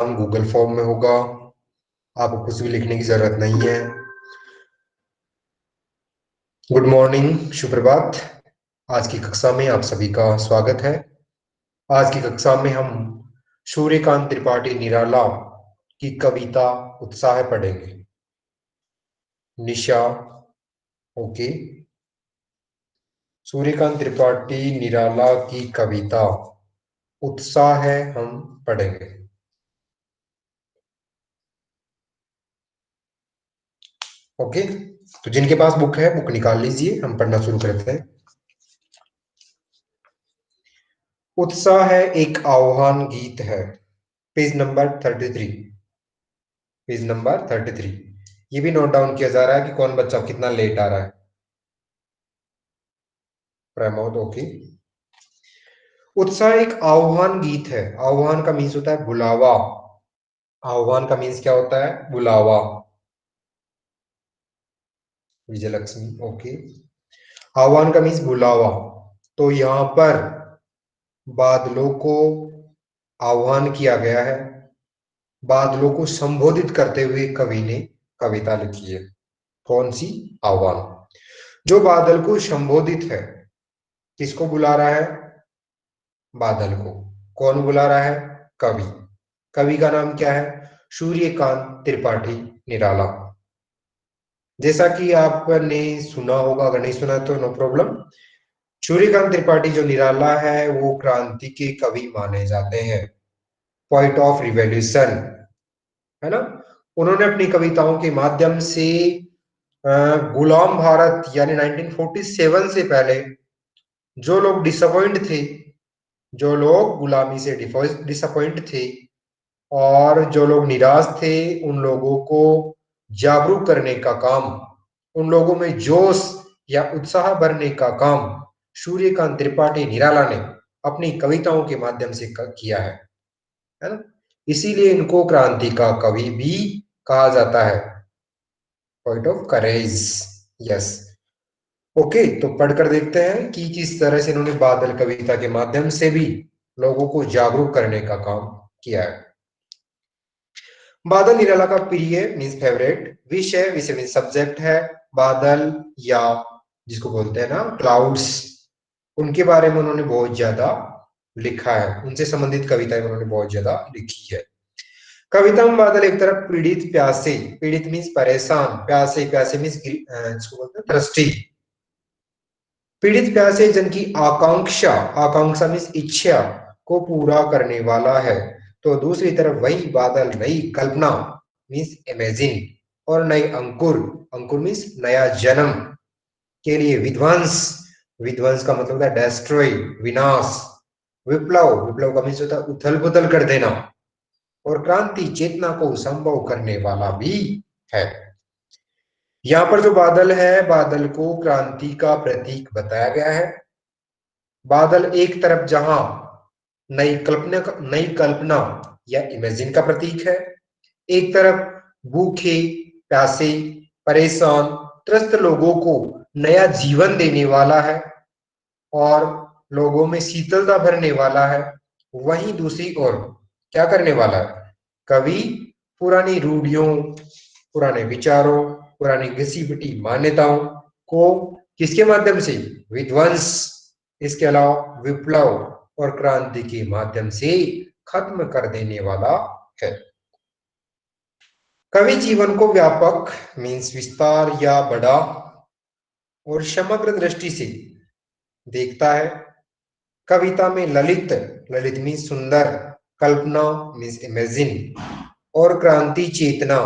Google form में होगा, आपको कुछ भी लिखने की जरूरत नहीं है। गुड मॉर्निंग, सुप्रभात। आज की कक्षा में आप सभी का स्वागत है। आज की कक्षा में हम सूर्यकांत त्रिपाठी निराला की कविता उत्साह पढ़ेंगे। निशा, ओके। सूर्यकांत त्रिपाठी निराला की कविता उत्साह है, हम पढ़ेंगे। ओके, तो जिनके पास बुक है बुक निकाल लीजिए, हम पढ़ना शुरू करते हैं। उत्साह है एक आह्वान गीत है। Page number 33। Page number 33। ये भी नोट डाउन किया जा रहा है कि कौन बच्चा कितना लेट आ रहा है। प्रमोद, ओके। उत्साह एक आह्वान गीत है। आह्वान का मीन्स होता है बुलावा। आह्वान का मीन्स क्या होता है? बुलावा। विजयलक्ष्मी, ओके। आह्वान का मीन्स बुलावा। तो यहाँ पर बादलों को आह्वान किया गया है। बादलों को संबोधित करते हुए कवि ने कविता लिखी है। कौन सी? आह्वान। जो बादल को संबोधित है, किसको बुला रहा है? बादल को। कौन बुला रहा है? कवि। कवि का नाम क्या है? सूर्यकांत त्रिपाठी निराला। जैसा कि आपने सुना होगा, अगर नहीं सुना तो नो प्रॉब्लम। सूर्यकांत त्रिपाठी जो निराला है वो क्रांति के कवि माने जाते हैं। पॉइंट ऑफ रिवॉल्यूशन, है ना। उन्होंने अपनी कविताओं के माध्यम से गुलाम भारत यानी 1947 से पहले जो लोग डिसअपॉइंट थे, जो लोग गुलामी से डिसअपॉइंट थे और जो लोग निराश थे, उन लोगों को जागरूक करने का काम, उन लोगों में जोश या उत्साह भरने का काम सूर्यकांत त्रिपाठी निराला ने अपनी कविताओं के माध्यम से किया है ना। इसीलिए इनको क्रांति का कवि भी कहा जाता है। Point of courage, yes. Okay, तो पढ़कर देखते हैं कि किस तरह से इन्होंने बादल कविता के माध्यम से भी लोगों को जागरूक करने का काम किया है। बादल निराला का प्रिय मीन्स फेवरेट विषय, विषय मीन्स सब्जेक्ट है। बादल या जिसको बोलते हैं ना क्लाउड्स, उनके बारे में उन्होंने बहुत ज्यादा लिखा है। उनसे संबंधित कविताएं उन्होंने बहुत ज्यादा लिखी है। कविता में बादल एक तरफ पीड़ित प्यासे, पीड़ित मीन्स परेशान, प्यासे प्यासे मीन्स जिसको बोलते हैं थर्स्टी, पीड़ित प्यासे जन की आकांक्षा, आकांक्षा मीन्स इच्छा को पूरा करने वाला है। तो दूसरी तरफ वही बादल नई कल्पना मीन्स इमेजिन और नई अंकुर, अंकुर मीन्स नया जन्म के लिए विध्वंस, विध्वंस का मतलब है डेस्ट्रॉय, विनाश। विप्लव, विप्लव का मीन्स होता है उथल पुथल कर देना। और क्रांति चेतना को संभव करने वाला भी है। यहाँ पर जो बादल है, बादल को क्रांति का प्रतीक बताया गया है। बादल एक तरफ जहां नई कल्पना या इमेजिन का प्रतीक है, एक तरफ भूखे प्यासे परेशान त्रस्त लोगों को नया जीवन देने वाला है और लोगों में शीतलता भरने वाला है। वहीं दूसरी ओर क्या करने वाला है? कवि पुरानी रूढ़ियों, पुराने विचारों, पुरानी घिसी पिटी मान्यताओं को किसके माध्यम से? विध्वंस, इसके अलावा विप्लव और क्रांति के माध्यम से खत्म कर देने वाला है। कवि जीवन को व्यापक मीन्स विस्तार या बड़ा और समग्र दृष्टि से देखता है। कविता में ललित, ललित मीन्स सुंदर, कल्पना मीन्स इमेजिन और क्रांति चेतना,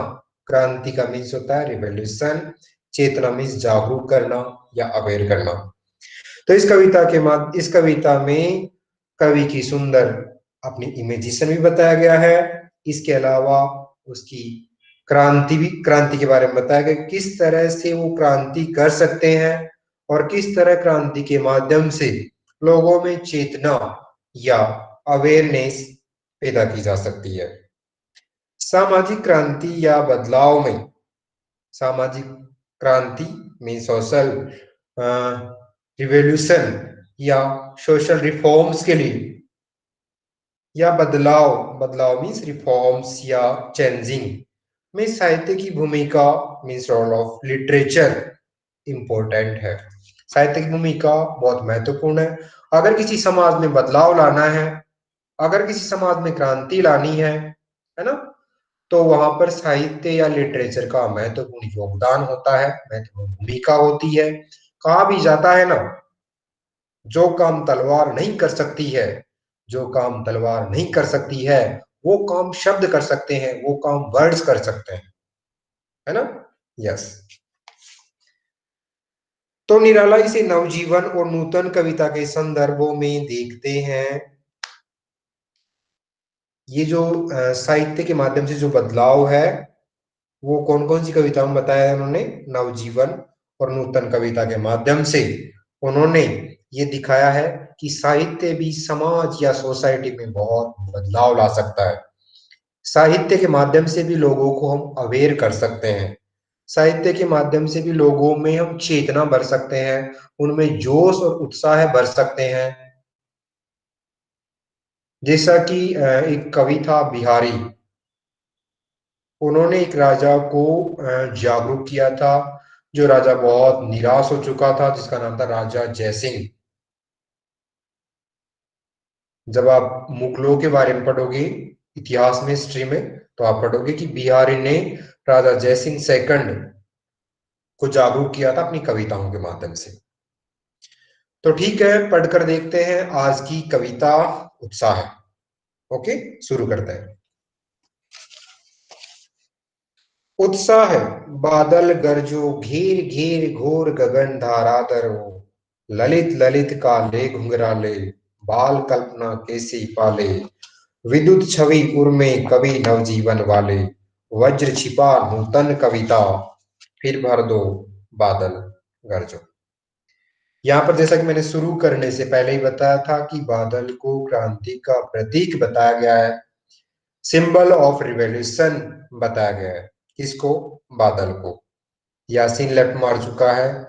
क्रांति का मीन्स होता है रिवॉल्यूशन, चेतना मीन्स जागरूक करना या अवेयर करना। तो इस कविता में कवि की सुंदर अपनी इमेजिनेशन भी बताया गया है। इसके अलावा उसकी क्रांति भी, क्रांति के बारे में बताया गया किस तरह से वो क्रांति कर सकते हैं और किस तरह क्रांति के माध्यम से लोगों में चेतना या अवेयरनेस पैदा की जा सकती है। सामाजिक क्रांति या बदलाव में, सामाजिक क्रांति मीन सोशल रिवॉल्यूशन या सोशल रिफॉर्म्स के लिए या बदलाव, बदलाव मीन्स रिफॉर्म्स या चेंजिंग में साहित्य की भूमिका means role of literature important है। साहित्य की भूमिका बहुत महत्वपूर्ण है। अगर किसी समाज में बदलाव लाना है, अगर किसी समाज में क्रांति लानी है ना, तो वहां पर साहित्य या लिटरेचर का महत्वपूर्ण योगदान होता है, महत्वपूर्ण भूमिका होती है। कहा भी जाता है ना, जो काम तलवार नहीं कर सकती है, जो काम तलवार नहीं कर सकती है, वो काम शब्द कर सकते हैं, वो काम वर्ड्स कर सकते हैं, है ना। यस। तो निराला इसे नवजीवन और नूतन कविता के संदर्भों में देखते हैं। ये जो साहित्य के माध्यम से जो बदलाव है, वो कौन कौन सी कविता में बताया है उन्होंने? नवजीवन और नूतन कविता के माध्यम से उन्होंने ये दिखाया है कि साहित्य भी समाज या सोसाइटी में बहुत बदलाव ला सकता है। साहित्य के माध्यम से भी लोगों को हम अवेयर कर सकते हैं। साहित्य के माध्यम से भी लोगों में हम चेतना भर सकते हैं, उनमें जोश और उत्साह भर सकते हैं। जैसा कि एक कवि था बिहारी, उन्होंने एक राजा को जागरूक किया था, जो राजा बहुत निराश हो चुका था, जिसका नाम था राजा जयसिंह। जब आप मुगलों के बारे में पढ़ोगे इतिहास में, हिस्ट्री में, तो आप पढ़ोगे कि बिहारी ने राजा जयसिंह सेकंड को जागरूक किया था अपनी कविताओं के माध्यम से। तो ठीक है, पढ़कर देखते हैं आज की कविता उत्साह। ओके, शुरू करते हैं। उत्साह है। बादल गरजो घेर घेर घोर गगन धाराधर हो, ललित ललित काले घुंघराले, बाल कल्पना कैसी पाले, विद्युत छवि उर्मे कवि नवजीवन वाले, वज्र छिपा नूतन कविता, फिर भर दो बादल गरजो। यहाँ पर जैसा कि मैंने शुरू करने से पहले ही बताया था कि बादल को क्रांति का प्रतीक बताया गया है, सिंबल ऑफ रिवॉल्यूशन बताया गया है। किसको? बादल को। यासीन लेफ्ट मार चुका है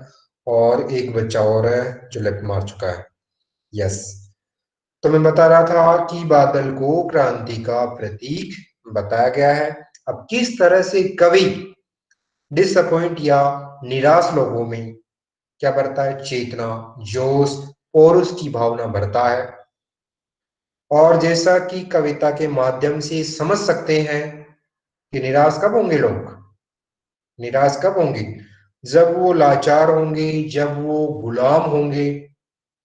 और एक बच्चा और है जो लेफ्ट मार चुका है। यस। तो मैं बता रहा था कि बादल को क्रांति का प्रतीक बताया गया है। अब किस तरह से कवि डिसअपॉइंट या निराश लोगों में क्या भरता है? चेतना, जोश और उसकी भावना भरता है। और जैसा कि कविता के माध्यम से समझ सकते हैं कि निराश कब होंगे लोग? निराश कब होंगे? जब वो लाचार होंगे, जब वो गुलाम होंगे,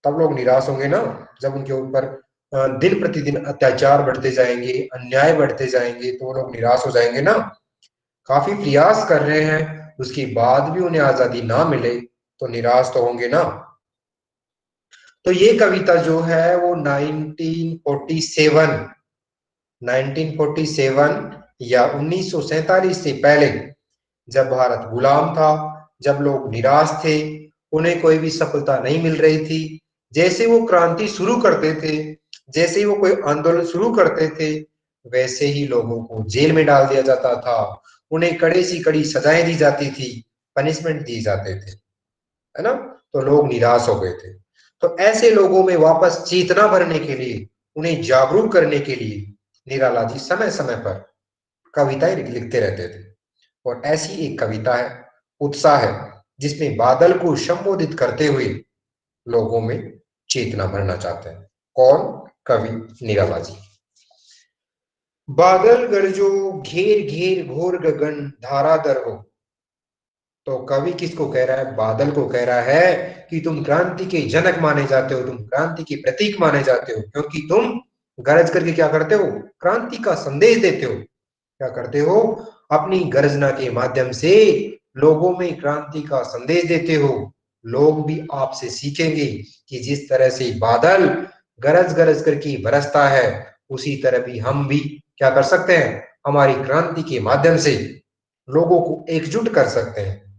तब लोग निराश होंगे ना। जब उनके ऊपर दिन प्रतिदिन अत्याचार बढ़ते जाएंगे, अन्याय बढ़ते जाएंगे, तो वो लोग निराश हो जाएंगे ना। काफी प्रयास कर रहे हैं, उसके बाद भी उन्हें आजादी ना मिले, तो निराश तो होंगे ना। तो ये कविता जो है वो 1947 या 1947 से पहले, जब भारत गुलाम था, जब लोग निराश थे, उन्हें कोई भी सफलता नहीं मिल रही थी, जैसे वो क्रांति शुरू करते थे, जैसे ही वो कोई आंदोलन शुरू करते थे, वैसे ही लोगों को जेल में डाल दिया जाता था, उन्हें कड़ी सी कड़ी सजाएं दी जाती थी, पनिशमेंट दिए जाते थे, है ना। तो लोग निराश हो गए थे। तो ऐसे लोगों में वापस चेतना भरने के लिए, उन्हें जागरूक करने के लिए निराला जी समय समय पर कविताएं लिखते रहते थे। और ऐसी एक कविता है उत्साह है, जिसमें बादल को संबोधित करते हुए लोगों में चेतना भरना चाहते हैं। कौन? कवि निराला जी। बादल गरजो घेर घेर घोर गगन धाराधर हो। तो कवि किसको कह रहा है? बादल को कह रहा है कि तुम क्रांति के जनक माने जाते हो, तुम क्रांति के प्रतीक माने जाते हो, क्योंकि तुम गरज करके क्या करते हो? क्रांति का संदेश देते हो। क्या करते हो? अपनी गर्जना के माध्यम से लोगों में क्रांति का संदेश देते हो। लोग भी आपसे सीखेंगे कि जिस तरह से बादल गरज गरज करके बरसता है, उसी तरह भी हम भी क्या कर सकते हैं? हमारी क्रांति के माध्यम से लोगों को एकजुट कर सकते हैं।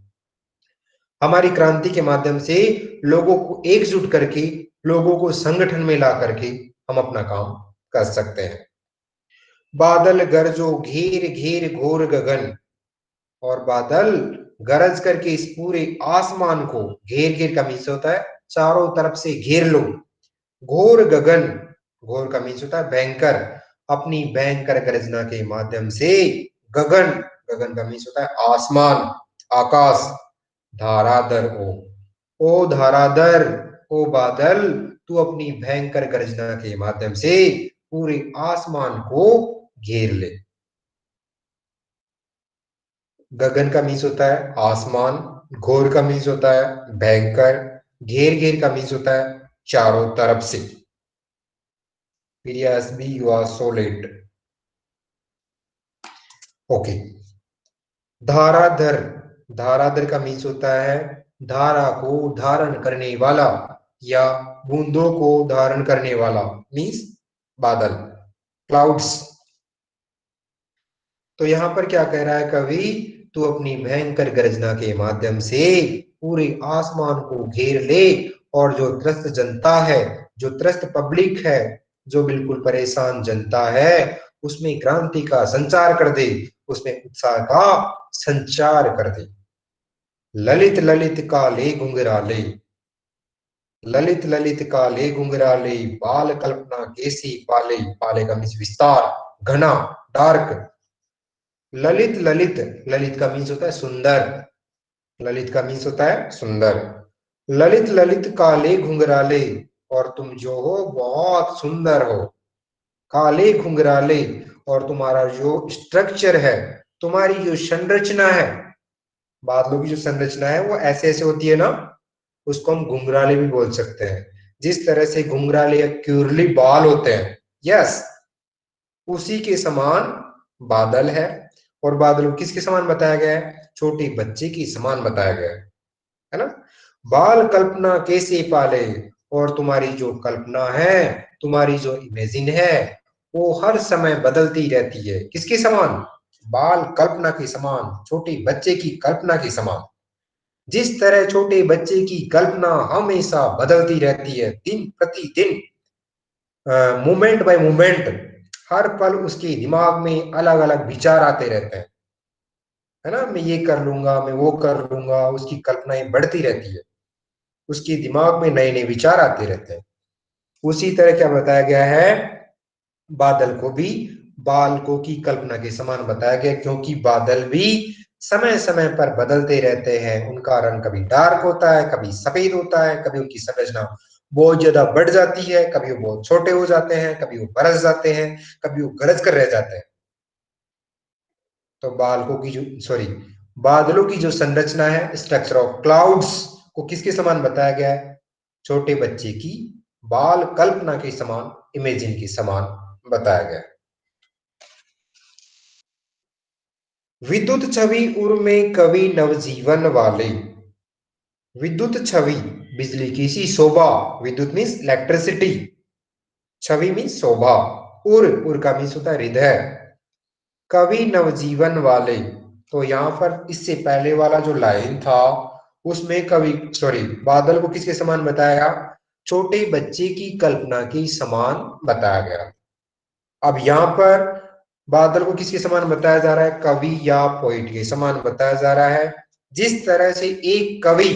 हमारी क्रांति के माध्यम से लोगों को एकजुट करके, लोगों को संगठन में ला करके हम अपना काम कर सकते हैं। बादल गरजो घेर घेर घोर गगन, और बादल गरज करके इस पूरे आसमान को, घेर घेर का मीन्स होता है चारों तरफ से घेर लो, घोर गगन, घोर का मीन्स होता है भयंकर, अपनी भयंकर गर्जना के माध्यम से गगन, गगन का मीन्स होता है आसमान, आकाश, धाराधर ओ धाराधर, ओ बादल, तू अपनी भयंकर गर्जना के माध्यम से पूरे आसमान को घेर ले। गगन का मीन्स होता है आसमान, घोर का मीन्स होता है भयंकर, घेर घेर का मीन्स होता है चारों तरफ से। Yes, B, you are so late. Okay, धाराधर, धाराधर का मीन्स होता है धारा को धारण करने वाला या बूंदों को धारण करने वाला, मीन्स बादल, क्लाउड्स। तो यहां पर क्या कह रहा है कवि, तू अपनी भयंकर गर्जना के माध्यम से पूरे आसमान को घेर ले और जो त्रस्त जनता है, जो त्रस्त पब्लिक है, जो बिल्कुल परेशान जनता है, उसमें क्रांति का संचार कर दे, उसमें उत्साह का संचार कर दे। ललित ललित काले घुंघराले, ललित ललित काले घुंघराले, बाल कल्पना कैसी पाले, पाले का मीन्स विस्तार, घना, डार्क। ललित ललित, ललित का मीन्स होता है सुंदर, ललित का मीन्स होता है सुंदर। ललित ललित काले घुंघराले, और तुम जो हो बहुत सुंदर हो, काले घुंघराले, और तुम्हारा जो स्ट्रक्चर है, तुम्हारी जो संरचना है, बादलों की जो संरचना है वो ऐसे ऐसे होती है ना, उसको हम घुंघराले भी बोल सकते हैं। जिस तरह से घुंघराले या क्यूरली बाल होते हैं, यस, उसी के समान बादल है। और बादल को किसके समान बताया गया है, छोटे बच्चे की समान बताया गया है ना। बाल कल्पना कैसे पाले, और तुम्हारी जो कल्पना है, तुम्हारी जो इमेजिन है, वो हर समय बदलती रहती है, किसके समान, बाल कल्पना के समान, छोटे बच्चे की कल्पना के समान। जिस तरह छोटे बच्चे की कल्पना हमेशा बदलती रहती है, दिन प्रतिदिन, मोमेंट बाय मोमेंट, हर पल उसके दिमाग में अलग अलग विचार आते रहते हैं, है ना। मैं ये कर लूंगा, मैं वो कर लूंगा, उसकी कल्पनाएं बढ़ती रहती है, उसके दिमाग में नए नए विचार आते रहते हैं। उसी तरह क्या बताया गया है, बादल को भी बालकों की कल्पना के समान बताया गया, क्योंकि बादल भी समय समय पर बदलते रहते हैं। उनका रंग कभी डार्क होता है, कभी सफेद होता है, कभी उनकी संरचना बहुत ज्यादा बढ़ जाती है, कभी वो बहुत छोटे हो जाते हैं, कभी वो बरस जाते हैं, कभी वो गरज कर रह जाते हैं। तो बालकों की जो सॉरी बादलों की जो संरचना है, स्ट्रक्चर ऑफ क्लाउड्स, को किसके समान बताया गया है, छोटे बच्चे की बाल कल्पना के समान, इमेजिन के समान बताया गया है। विद्युत छवि उर में कवि नवजीवन वाले, विद्युत छवि, बिजली की सी शोभा, विद्युत मीन्स इलेक्ट्रिसिटी, छवि मीन्स शोभा, उर का मीन्स होता है हृदय, कवि नवजीवन वाले। तो यहाँ पर इससे पहले वाला जो लाइन था, उसमें कवि सॉरी बादल को किसके समान बताया, छोटे बच्चे की कल्पना के समान बताया गया। अब यहाँ पर बादल को किसके समान बताया जा रहा है, कवि या पोइट के समान बताया जा रहा है। जिस तरह से एक कवि,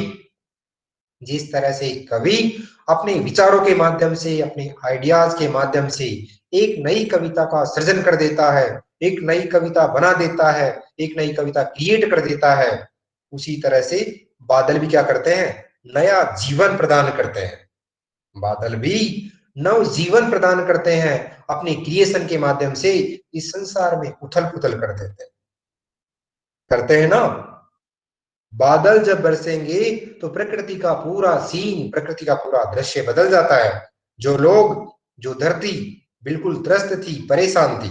जिस तरह से एक कवि अपने विचारों के माध्यम से, अपने आइडियाज के माध्यम से एक नई कविता का सृजन कर देता है, एक नई कविता बना देता है, एक नई कविता क्रिएट कर देता है, उसी तरह से बादल भी क्या करते हैं, नया जीवन प्रदान करते हैं। बादल भी नव जीवन प्रदान करते हैं, अपने क्रिएशन के माध्यम से इस संसार में उथल पुथल कर देते हैं, करते हैं ना। बादल जब बरसेंगे तो प्रकृति का पूरा सीन, प्रकृति का पूरा दृश्य बदल जाता है। जो लोग, जो धरती बिल्कुल त्रस्त थी, परेशान थी,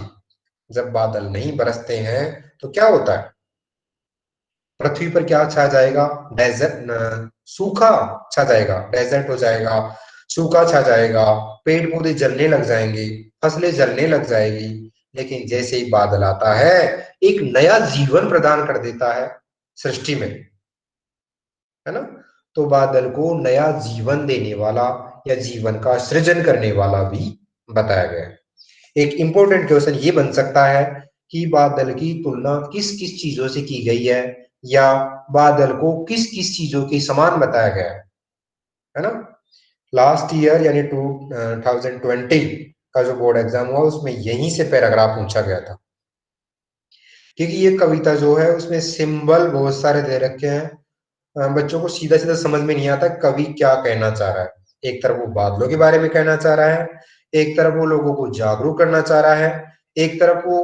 जब बादल नहीं बरसते हैं तो क्या होता है, पृथ्वी पर क्या छा जाएगा, डेजर्ट, सूखा छा जाएगा, डेजर्ट हो जाएगा, सूखा छा जाएगा, पेड़ पौधे जलने लग जाएंगे, फसलें जलने लग जाएगी। लेकिन जैसे ही बादल आता है, एक नया जीवन प्रदान कर देता है सृष्टि में, है ना। तो बादल को नया जीवन देने वाला या जीवन का सृजन करने वाला भी बताया गया है। एक इंपॉर्टेंट क्वेश्चन ये बन सकता है कि बादल की तुलना किस किस चीजों से की गई है, या बादल को किस किस चीजों के समान बताया गया है ना। लास्ट ईयर यानी 2020 का जो बोर्ड एग्जाम हुआ उसमें यहीं से पैराग्राफ पूछा गया था, क्योंकि ये कविता जो है उसमें सिंबल बहुत सारे दे रखे हैं। बच्चों को सीधा सीधा समझ में नहीं आता कवि क्या कहना चाह रहा है। एक तरफ वो बादलों के बारे में कहना चाह रहा है, एक तरफ वो लोगों को जागरूक करना चाह रहा है, एक तरफ वो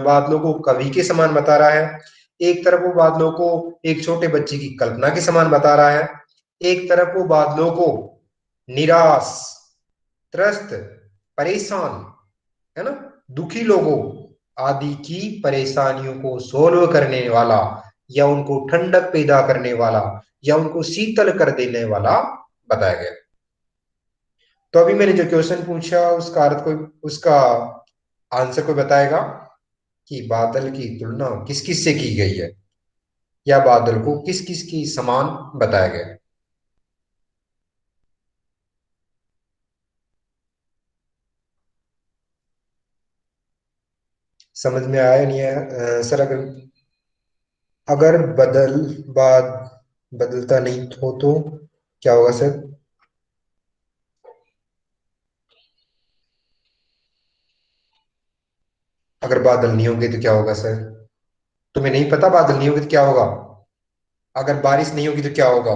बादलों को कवि के समान बता रहा है, एक तरफ वो बादलों को एक छोटे बच्चे की कल्पना के समान बता रहा है, एक तरफ वो बादलों को निराश, त्रस्त, परेशान, है ना, दुखी लोगों आदि की परेशानियों को सोल्व करने वाला, या उनको ठंडक पैदा करने वाला, या उनको शीतल कर देने वाला बताया गया। तो अभी मैंने जो क्वेश्चन पूछा उसका अर्थ कोई, उसका आंसर कोई बताएगा कि बादल की तुलना किस किस से की गई है, या बादल को किस किस की समान बताया गया है? समझ में आया नहीं है? सर अगर अगर बाद बदलता नहीं हो तो क्या होगा सर? अगर बादल नहीं होंगे तो क्या होगा सर? तुम्हें नहीं पता बादल नहीं होंगे तो क्या होगा? अगर बारिश नहीं होगी तो क्या होगा?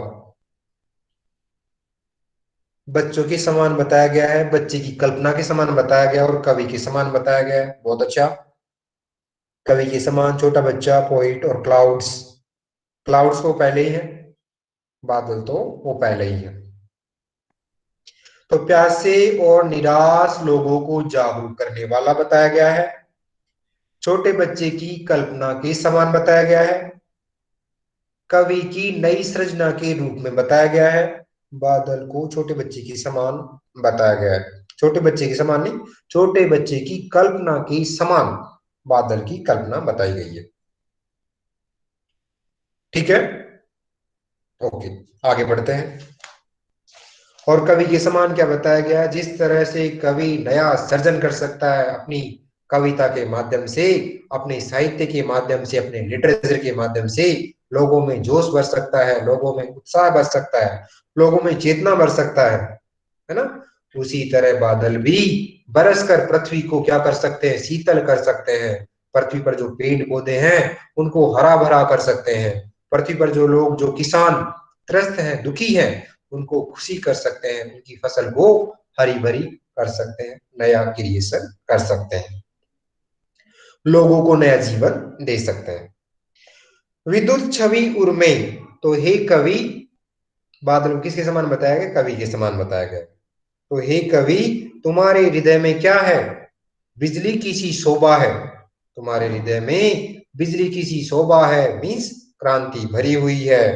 बच्चों के समान बताया गया है, बच्चे की कल्पना के समान बताया गया और कवि के समान बताया गया है। बहुत अच्छा। कवि के समान छोटा बच्चा, पोइट और क्लाउड्स। क्लाउड्स तो पहले ही है, बादल तो वो पहले ही है। तो प्यासे और निराश लोगों को जागरूक करने वाला बताया गया है, छोटे बच्चे की कल्पना के समान बताया गया है, कवि की नई सृजना के रूप में बताया गया है, बादल को छोटे बच्चे के समान बताया गया है। छोटे बच्चे के समान नहीं, छोटे बच्चे की कल्पना के समान बादल की कल्पना बताई गई है। ठीक है, ओके, आगे बढ़ते हैं। और कवि के समान क्या बताया गया? जिस तरह से कवि नया सर्जन कर सकता है अपनी कविता के माध्यम से, अपने साहित्य के माध्यम से, अपने लिटरेचर के माध्यम से, लोगों में जोश भर सकता है, लोगों में उत्साह भर सकता है, लोगों में चेतना भर सकता है ना, उसी तरह बादल भी बरस कर पृथ्वी को क्या कर सकते हैं? शीतल कर सकते हैं। पृथ्वी पर जो पेड़ पौधे हैं उनको हरा भरा कर सकते हैं। पृथ्वी पर जो लोग, जो किसान त्रस्त हैं, दुखी हैं, उनको खुशी कर सकते हैं, उनकी फसल को हरी भरी कर सकते हैं, नया क्रिएशन कर सकते हैं, लोगों को नया जीवन दे सकते हैं। विद्युत छवि उर्मे, तो हे कवि, बादल को किसके समान बताया गया? कवि के समान बताया गया। तो हे कवि, तुम्हारे हृदय में क्या है? बिजली की सी शोभा है। तुम्हारे हृदय में बिजली की सी शोभा है, मीन्स क्रांति भरी हुई है।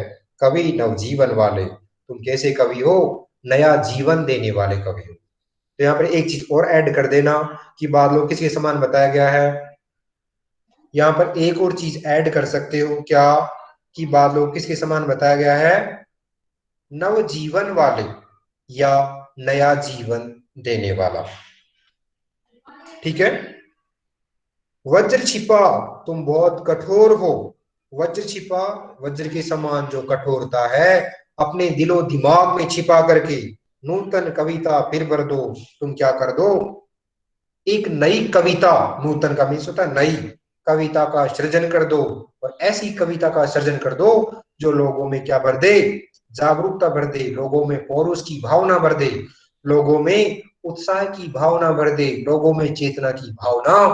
कवि नवजीवन वाले, तुम कैसे कवि हो? नया जीवन देने वाले कवि हो। तो यहाँ पर एक चीज और ऐड कर देना कि बादलों किसके समान बताया गया है। यहाँ पर एक और चीज ऐड कर सकते हो क्या, कि बादलों किसके समान बताया गया है? नवजीवन वाले, या नया जीवन देने वाला। ठीक है। वज्र छिपा, तुम बहुत कठोर हो। वज्र छिपा, वज्र के समान जो कठोरता है अपने दिलो दिमाग में छिपा करके नूतन कविता फिर भर दो। तुम क्या कर दो? एक नई कविता, नूतन का मीन्स होता है नई कविता का सृजन कर दो, और ऐसी कविता का सृजन कर दो जो लोगों में क्या भर दे? जागरूकता भर दे, लोगों में पौरुष की भावना भर दे, लोगों में उत्साह की भावना भर दे, लोगों में चेतना की भावना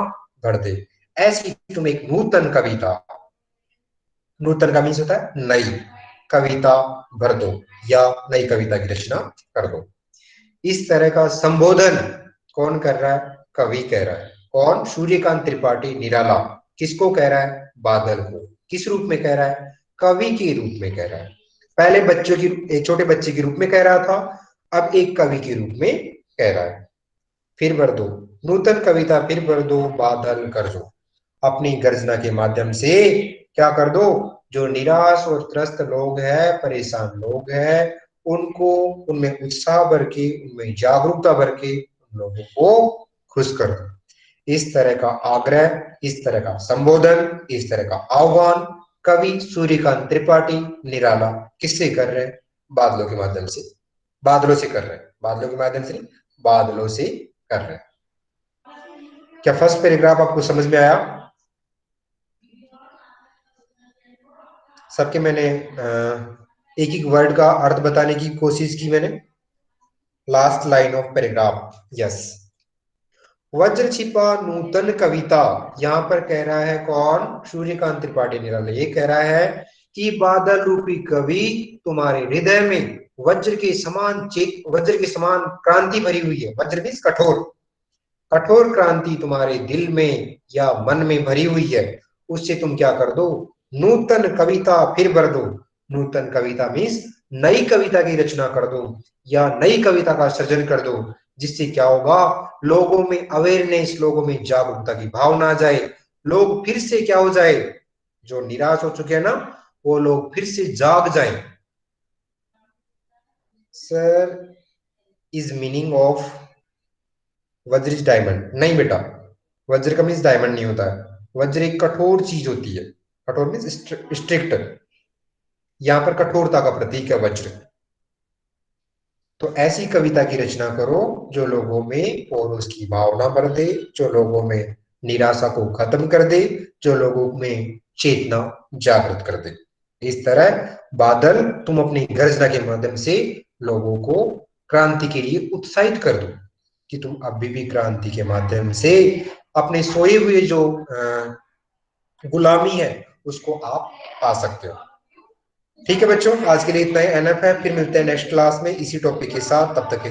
भर दे। ऐसी तुम एक नूतन कविता, नूतन का मीन्स होता है नई कविता भर दो, या नई कविता की रचना कर दो। इस तरह का संबोधन कौन कर रहा है? कवि कह रहा है। कौन? सूर्यकांत त्रिपाठी निराला। किसको कह रहा है? बादल को। किस रूप में कह रहा है? कवि के रूप में कह रहा है। पहले बच्चों की, एक छोटे बच्चे के रूप में कह रहा था, अब एक कवि के रूप में कह रहा है। फिर भर दो, नूतन कविता फिर भर दो, बादल कर दो। अपनी गर्जना के माध्यम से क्या कर दो? जो निराश और त्रस्त लोग हैं, परेशान लोग हैं, उनको, उनमें उत्साह भर के, उनमें जागरूकता भर के उन लोगों को खुश कर दो। इस तरह का आग्रह, इस तरह का संबोधन, इस तरह का आह्वान कवि सूर्यकांत त्रिपाठी निराला किससे कर रहे हैं? बादलों के माध्यम से। बादलों से कर रहे हैं, बादलों के माध्यम से नहीं, बादलों से कर रहे हैं। क्या फर्स्ट पैराग्राफ आपको समझ में आया? सबके मैंने एक एक वर्ड का अर्थ बताने की कोशिश की मैंने। Last line of paragraph, yes. वज्र छिपा नूतन कविता, यहां पर कह रहा है कौन? सूर्यकांत त्रिपाठी निराला। ये कह रहा है कि बादल रूपी कवि तुम्हारे हृदय में वज्र के समान क्रांति भरी हुई है। वज्र मीन्स कठोर, कठोर क्रांति तुम्हारे दिल में या मन में भरी हुई है। उससे तुम क्या कर दो? नूतन कविता फिर भर दो। नूतन कविता मीन्स नई कविता की रचना कर दो या नई कविता का सृजन कर दो, जिससे क्या होगा? लोगों में अवेयरनेस, लोगों में जागरूकता की भावना आ जाए। लोग फिर से क्या हो जाए? जो निराश हो चुके हैं ना, वो लोग फिर से जाग जाए। सर, इज मीनिंग ऑफ वज्र इज डायमंड? नहीं बेटा, वज्र का मीन्स डायमंड नहीं होता है। वज्र एक कठोर चीज होती है। कठोर मीन्स स्ट्रिक्ट। यहाँ पर कठोरता का प्रतीक है वज्र। तो ऐसी कविता की रचना करो जो लोगों में पौरुष की भावना भर दे, जो लोगों में निराशा को खत्म कर दे, जो लोगों में चेतना जागृत कर दे। इस तरह बादल, तुम अपनी गर्जना के माध्यम से लोगों को क्रांति के लिए उत्साहित कर दो, कि तुम अभी भी क्रांति के माध्यम से अपने सोए हुए जो गुलामी है उसको आप पा सकते हो। ठीक है बच्चों, आज के लिए इतना ही एनफ है। फिर मिलते हैं नेक्स्ट क्लास में इसी टॉपिक के साथ। तब तक के लिए